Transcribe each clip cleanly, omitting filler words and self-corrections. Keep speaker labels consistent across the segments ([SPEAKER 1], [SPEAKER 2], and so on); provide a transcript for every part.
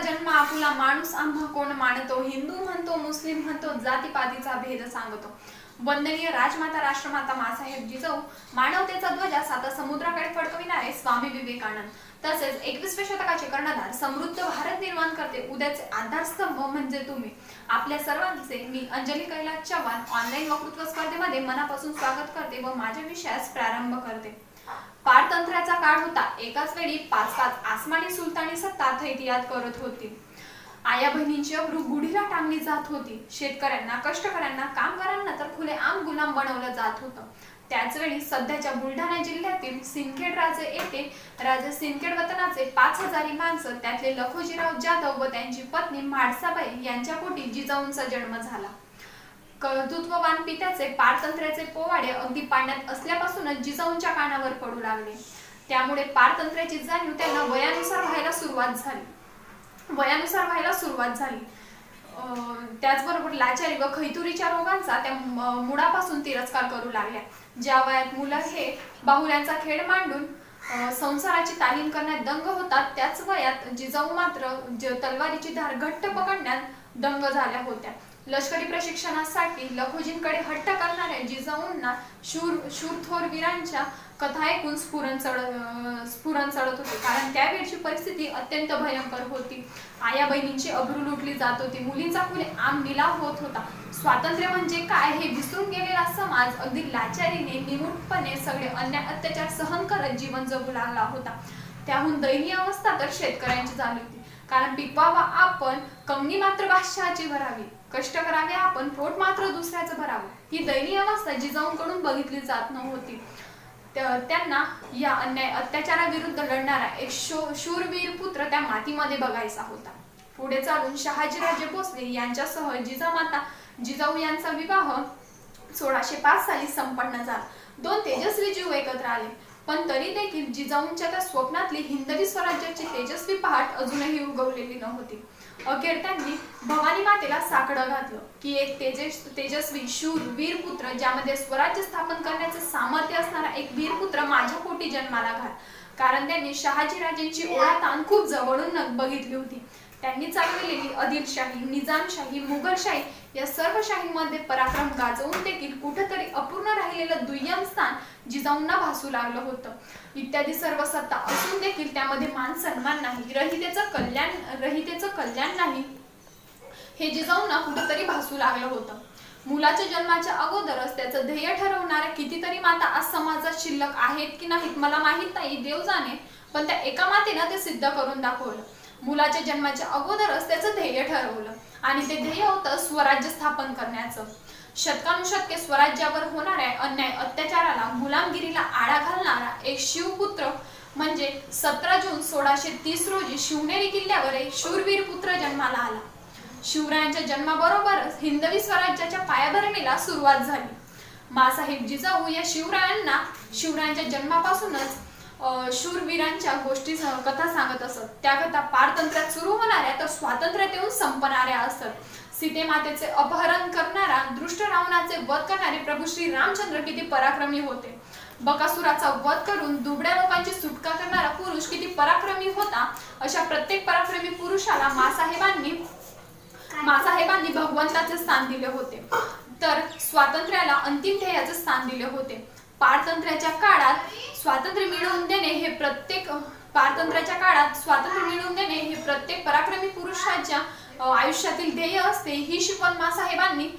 [SPEAKER 1] जन्म आपुला माणूस आम्हा कोण मानतो, हिंदू म्हणतो मुस्लिम म्हणतो जातीपातीचा भेद सांगतो। वंदनीय राजमाता राष्ट्रमाता मासाहेब जिजाऊ, मानवतेचा ध्वजा साता समुद्राकडे फडकविणारे स्वामी विवेकानंद, तसेच 21व्या शतकाचे कर्णधार, समृद्ध भारत निर्माण करते उद्याचे आधारस्तंभ म्हणजे तुम्ही। आपल्या सर्वांचे मी अंजली कैलास चव्हाण ऑनलाईन वक्तृत्व स्पर्धेमध्ये मनापासून स्वागत करते व माझ्या विषयास प्रारंभ करते। पारतंत्र्याचा काळ होता, एकाच वेळी 5-5 आसमानी सुलतानी सत्ता थैतियात करत होती। आया बहिणींची अब्रू गुढीला टांगली जात होती। शेतकऱ्यांना, कष्टकऱ्यांना, कामगारांना तर खुलेआम गुलाम बनवलं जात होतं। त्याच वेळी सध्याच्या बुलढाणा जिल्ह्यातील सिंदखेड राजे येथे राजे सिंदखेड वतनाचे 5000 माणसं, त्यातले लखोजीराव जाधव व त्यांची पत्नी म्हाडसाबाई यांच्या पोटी जिजाऊंचा जन्म झाला। कर्तृत्ववान पित्याचे पारतंत्र्याचे पोवाडे अगदी पाण्यात असल्यापासूनच जिजाऊंच्या कानावर पडू लागले। त्यामुळे पारतंत्र्याची जाणीव त्यांना वयानुसार व्हायला सुरुवात झाली। त्याचबरोबर लाचारी व खैतुरीच्या रोगांचा त्या मुळापासून तिरस्कार करू लागल्या। ज्या वयात मुलं हे बाहुल्यांचा खेळ मांडून संसाराची तालीम करण्यात दंग होतात, त्याच वयात जिजाऊ मात्र तलवारीची धार घट्ट पकडण्यात दंग झाल्या होत्या। लष्करी प्रशिक्षणासाठी लखोजींकडे हट्ट करणाऱ्या जिजाऊंना शूर वीरांच्या कथा ऐकून स्फुरण चढत होते, कारण त्यावेळची परिस्थिती अत्यंत भयंकर होती। आया बहिणींची अब्रू लुटली जात होती, मुलींचा खुलेआम लिलाव होत होता। स्वातंत्र्य म्हणजे काय हे विसरून गेलेला समाज अगदी लाचारीने, निमूटपणे सगळे अन्याय अत्याचार सहन करत जीवन जगू लागला होता। त्याहून दयनीय अवस्था तर शेतकऱ्यांची झाली होती, कारण पिकवावा आपण, कमनी मात्र बादशहाची भरावी, कष्ट करावे आपण, पोट मात्र दुसऱ्याचं भरावं। ही दयनीय अवस्था जिजाऊंकडून बघितली जात नव्हती। त्यांना या अन्याय अत्याचाराविरुद्ध लढणारा एक शूरवीर पुत्र त्या मातीमध्ये बघायचा होता। पुढे चालून शहाजीराजे भोसले यांच्यासह जिजाऊ यांचा विवाह 1605 साली संपन्न झाला। 2 तेजस्वी जीव एकत्र आले, पण तरी देखील जिजाऊंच्या त्या स्वप्नातली हिंदवी स्वराज्याची तेजस्वी पहाट अजूनही उगवलेली नव्हती। अखेर त्यांनी भवानी मातेला साकडं घातलं की एक तेजस्वी शूर वीर पुत्र, ज्यामध्ये स्वराज्य स्थापन करण्याचे सामर्थ्य असणारा एक वीर पुत्र माझ्या पोटी जन्माला घाल, कारण त्यांनी शहाजीराजेंची ओढाताण खूप जवळून बघितली होती। त्यांनी चालवलेली आदिलशाही, निजामशाही, मुघलशाही या सर्व शाहींमध्ये पराक्रम गाजवून देखील कुठेतरी अपूर्ण राहिलेलं दुय्यम स्थान जिजाऊंना भासू लागलं होतं। इत्यादी सर्व सत्ता असून देखील त्यामध्ये मान सन्मान नाही, रहितेचं कल्याण नाही, हे जिजाऊंना कुठेतरी भासू लागलं होतं। मुलाच्या जन्माच्या अगोदरच त्याचं ध्येय ठरवणाऱ्या कितीतरी माता आज समाजात शिल्लक आहेत की नाहीत मला माहित नाही, देव जाणे, पण त्या एका मातेनं ते सिद्ध करून दाखवलं। मुलाच्या जन्माच्या अगोदरच त्याचं ध्येय ठरवलं आणि ते ध्येय होतं स्वराज्य स्थापन करण्याचं। शतकानुशतके स्वराज्यावर होणाऱ्या अन्याय अत्याचाराला, गुलामगिरीला आळा घालणारा एक शिवपुत्र म्हणजे 17 जून 1630 रोजी शिवनेरी किल्ल्यावर एक शूरवीर पुत्र जन्माला आला। शिवरायांच्या जन्माबरोबरच हिंदवी स्वराज्याच्या पायाभरणीला सुरुवात झाली। मासाहेब जिजाऊ या शिवरायांच्या जन्मापासूनच शूरवीरांच्या गोष्टी कथा सांगत असत। त्या कथा पारतंत्र्यात सुरू होणाऱ्या तर स्वातंत्र्यात येऊन संपणाऱ्या असत। सीतेमातेचे अपहरण करणारा, दृष्ट रावणाचे वध करणारे प्रभू श्री रामचंद्र किती पराक्रमी होते। बकासुराचा वध करून दुबळ्या लोकांची सुटका करणारा पुरुष किती पराक्रमी होता। अशा प्रत्येक पराक्रमी पुरुषाला मासाहेबांनी भगवंताचे स्थान दिले होते, तर स्वातंत्र्याला अंतिम ध्येयाचे स्थान दिले होते। पारतंत्र्याच्या काळात स्वातंत्र्य मिळवून देणे हे प्रत्येक पराक्रमी पुरुषाच्या आयुष्यातील ध्येय असते। ही शिकवण मासाहेबांनी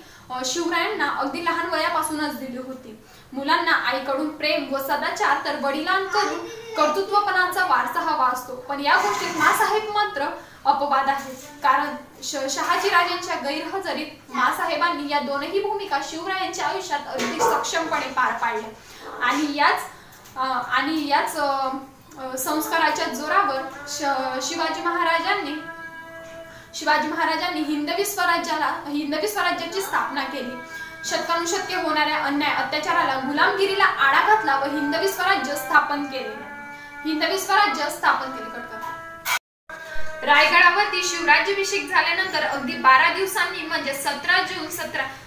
[SPEAKER 1] शिवरायांना अगदी लहान वयापासूनच दिली होती। मुलांना आईकडून प्रेम व सदाचार, तर वडिलांकडून कर्तृत्वपणाचा वारसा हवा असतो, पण या गोष्टीत मासाहेब मात्र अपवाद आहेत, कारण शहाजीराजेंच्या गैरहजेरीत मासाहेबांनी या दोनही भूमिका शिवरायांच्या आयुष्यात अगदी सक्षमपणे पार पाडल्या आणि याच संस्काराच्या जोरावर शिवाजी महाराजांनी हिंदवी स्वराज्याची स्थापना केली। शतकानुशतके होणाऱ्या अन्याय अत्याचाराला, गुलामगिरीला आळा घातला व हिंदवी स्वराज्य स्थापन केले। रायगडावरती शिवराज्याभिषेक झाल्यानंतर अगदी 12 दिवसांनी म्हणजे 17 जून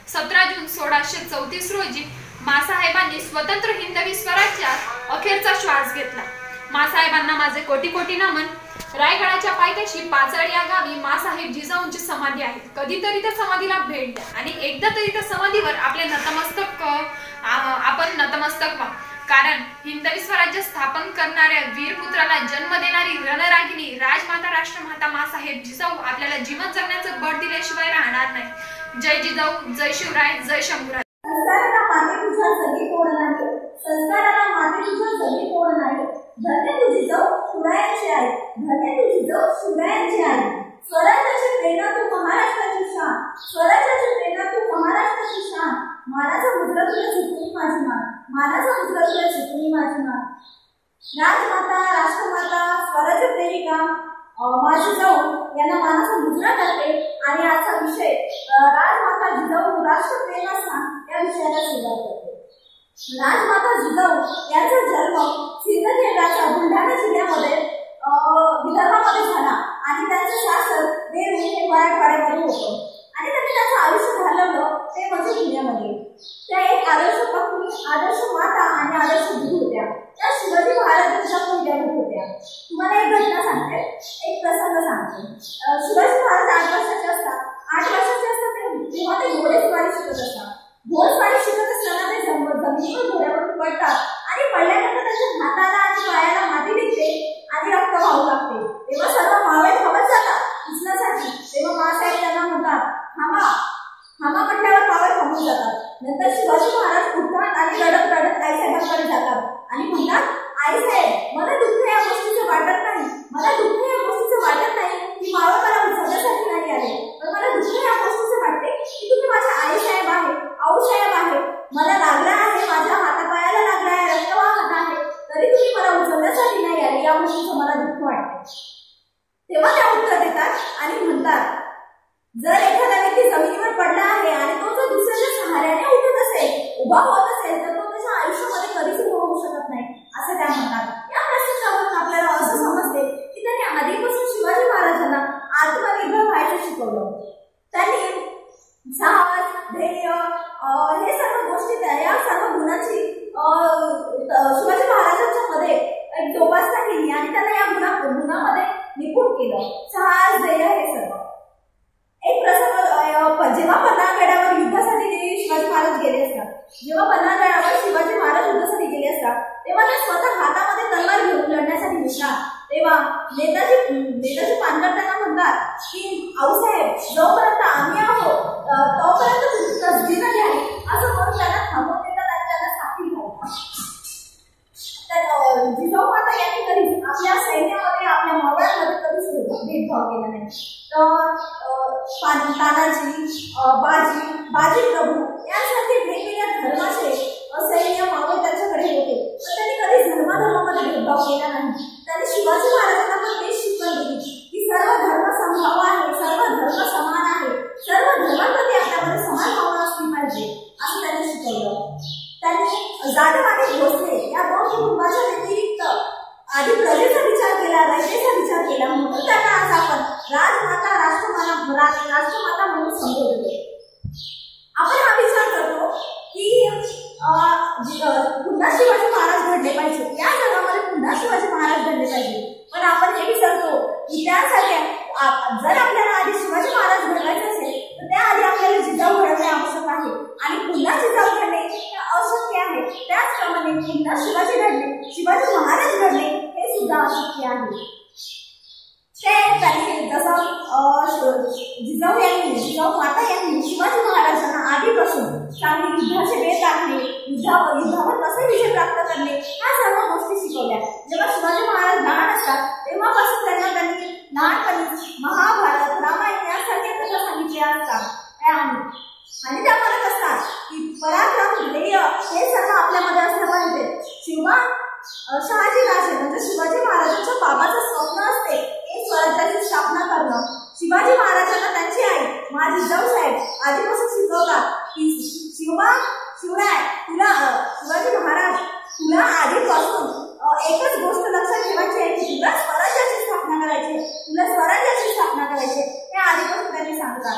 [SPEAKER 1] 1634 रोजी मासाहेबांनी स्वतंत्र हिंदवी स्वराज्यात अखेरचा श्वास घेतला। मासाहेबांना माझे कोटी कोटी नमन. रायगडाच्या पायथ्याशी पाचड या गावी मासाहेब जिजाऊंची समाधी आहे. कधीतरी त्या समाधीला भेट द्या आणि एकदा तरी त्या समाधीवर आपले आपण नतमस्तक व्हा. कारण हिंदवी स्वराज्य स्थापन करणाऱ्या वीरपुत्राला जन्म देणारी रणरागिणी राजमाता राष्ट्रमाता मासाहेब जिजाऊ आपल्याला जीवन जगण्याचं बळ दिल्याशिवाय राहणार नाही. जय जिजाऊ, जय शिवराय, जय शंभूराज.
[SPEAKER 2] संस्काराला माते तुझ्या जगी तोड नाही, संस्काराला माते तुझ्या जगी तोड नाही. धन्य तुझी जाऊ शिवरायांची आहे, धन्य तुझी जाऊ शिवरायांची आहे. स्वराज्याची प्रेरणा तू महाराष्ट्राची शान, स्वराज्याची प्रेरणा तू महाराष्ट्राची शान. मानाचा मुद्रा तुला झुकली माझी मान, मानाचा मुद्रा तुला झुकली माझी मान. राजमाता राष्ट्रमाता स्वराज्य प्रेरिका माझी जाऊ यांना मानाचा मुद्रा करते आणि आजचा विषय राजमाता जिजाऊ राष्ट्रप्रेरणा स्थान या विषयाला सुरुवात करते. राजमाता जिजाऊ यांचा जन्म सिंदखेडच्या बुलढाणा जिल्ह्यामध्ये विदर्भामध्ये झाला आणि त्यांचे शासन वेरूळ हे मराठवाड्यामध्ये होतं आणि त्यांनी त्यांचं आयुष्य घालवलं ते म्हणजे पुण्यामध्ये. त्या एक आदर्श पत्नी, आदर्श माता आणि आदर्श गुरु होत्या. त्या शिवाजी महाराजांच्या पहिल्या गुरु होत्या. तुम्हाला एक घटना सांगते, एक प्रसंग सांगते. शिवाजी महाराज 8 वर्षाचे असतात तेव्हा ते घोडेस्वारी शिकत असतात. घोडेस्वारी शिकत असताना ते जमिनीवर घोड्यावरून पडतात आणि पडल्यानंतर त्यांच्या हाताला आणि पायाला माती लागते आणि रक्त वाहू लागते. तेव्हा सर्व मावळे धावत जातात उचलण्यासाठी. तेव्हा मासाहेब त्यांना म्हणतात थांबा, थांबा म्हटल्यावर मावळे थांबून जातात. नंतर शिवाजी महाराज उठतात आणि रडत रडत आईसाहेबांकडे जातात आणि म्हणतात आईसाहेब, मला दुःख या गोष्टीचं वाटत नाही, मला दुःख या गोष्टीचं वाटत नाही की मावळे मला उचलण्यासाठी नाही आले, पण मला दुःख या गोष्टीचं वाटते की तुम्ही माझ्या आईसाहेब आहे, आऊसाहेब आहे, मला लागला आहे, माझ्या हातापायाला लागला आहे, रक्त वाहत आहे, तरी तुम्ही मला उचलण्यासाठी नाही आले, या गोष्टीचं मला दुःख वाटते. तेव्हा त्या उत्तर देतात आणि म्हणतात जर एखादा व्यक्ती जमिनीवर पडला आहे आणि तो जर दुसऱ्याच्या सहाऱ्याने उठत असेल, उभा होत असेल, तर तो त्याच्या आयुष्यामध्ये कधीच उभा होऊ शकत नाही असं त्या म्हणतात. या प्रसंगावरून आपल्याला असं समजते की त्यांनी आधीपासून शिवाजी महाराजांना आत्मनिर्भर व्हायचं शिकवलं. त्यांनी साहस, ध्येय हे सर्व गोष्टी, या सर्व गुणांची शिवाजी महाराजांच्या मध्ये एक जोपासना केली आणि त्यांना या गुणामध्ये निपुण केलं. साहस, ध्येय हे सर्व. एक प्रसंग जेव्हा पन्हाळगडावर युद्धासाठी शिवाजी महाराज गेले असतात, जेव्हा पन्हाळगडावर शिवाजी महाराज युद्धासाठी गेले असतात तेव्हा ते स्वतः हातामध्ये तलवार घेऊन लढण्यासाठी निघतात. तेव्हा नेताजी पानगड त्यांना म्हणतात की आऊसाहेब, जोपर्यंत आम्ही आहोत तोपर्यंत तुमची तसदी न घ्यावी असं म्हणून त्यांना थांबवून देतात आणि त्यांना साथी घालतात. तर जिजाऊ माता यांनी कधीच आपल्या सैन्यामध्ये, आपल्या मावळ्यांमध्ये कधीच भेदभाव केला नाही. तर तानाजी, बाजी प्रभू यासारखे वेगवेगळ्या धर्माचे सैन्य मावळे त्यांच्याकडे होते, पण त्यांनी कधीच धर्माधर्मामध्ये भेदभाव केला नाही. त्यांनी शिवाजी महाराजांना पण तेच शिकवण दिली की सर्व धर्म समभाव आहे, सर्व धर्म समान आहे, सर्व धर्मांमध्ये आपल्यामध्ये समान भावना असली पाहिजे असं त्यांनी शिकवलं. त्यांनी जाधव आणि भोसले या 2 कुटुंबाच्या व्यतिरिक्त आधी प्रजेचा विचार केला, रयतेचा विचार केला, म्हणून त्यांना आज आपण राजमाता राष्ट्रमाता म्हणून संबोधतो. आपण हा विचार करतो की पुन्हा शिवाजी महाराज घडले पाहिजे, या जगामध्ये पुन्हा शिवाजी महाराज घडले पाहिजे. पण आपण हे विचारतो की त्यासाठी जर आपल्याला आधी शिवाजी महाराज घडवायचे असेल तर त्याआधी आपल्याला जिजाऊ घडवणे आवश्यक आहे आणि पुन्हा जिजाऊ घडणे अशक्य आहे. त्याचप्रमाणे पुन्हा शिवाजी घडणे, शिवाजी महाराज घडणे हे सुद्धा अशक्य आहे. त्यांनी जसं जिजाऊ माता यांनी शिवाजी महाराजांना आधीपासून चांगली युद्धाचे वेळ टाकले, युद्धावर कसे विजय प्राप्त करणे ह्या सर्व गोष्टी शिकवल्या. जेव्हा शिवाजी महाराज लहान असतात तेव्हापासून त्यांनी लहानपणी महाभारत, रामायण यासारख्या कथा सांगितल्या असतात आणि त्या म्हणत असतात की पराक्रम, ध्येय हे सर्व आपल्यामध्ये असलं पाहिजे. शहाजी राजे म्हणजे शिवाजी महाराजांच्या बाबाचं स्वप्न असते एक स्वराज्याची स्थापना करणं. शिवाजी महाराजांना त्यांची आई माझी जिजाऊसाहेब आधीपासून शिकवतात की शिवराय तुला, शिवाजी महाराज तुला आधीपासून एकच गोष्ट लक्षात ठेवायची आहे की तुला स्वराज्याची स्थापना करायची, तुला स्वराज्याची स्थापना करायची हे आधीपासून त्यांनी सांगतात.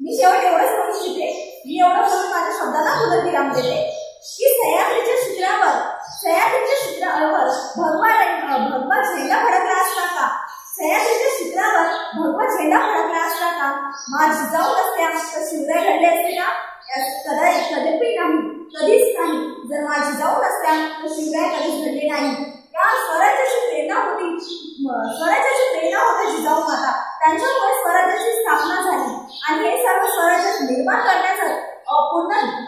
[SPEAKER 2] मी शेवट एवढंच म्हणू इच्छिते, मी एवढं म्हणून माझ्या शब्दाला पुनर्विराम देते की सह्याद्रीच्या शिखरावर सह्याद्रीच्या शिखरावर भगवा झेंडा फडकला असता का? सह्याद्रीच्या शिखरावर भगवा झेंडा फडकला असता का? मा जिजाऊ नसत्या तर शिवराय घडले असते का? कदापि नाही, कधीच नाही. जर मा जिजाऊ नसत्या तर शिवराय कधीच घडले नाही. या स्वराज्याची प्रेरणा होती जिजाऊ माता. त्यांच्यामुळे स्वराज्याची स्थापना झाली आणि हे सर्व स्वराज्य निर्माण करण्याचं पूर्ण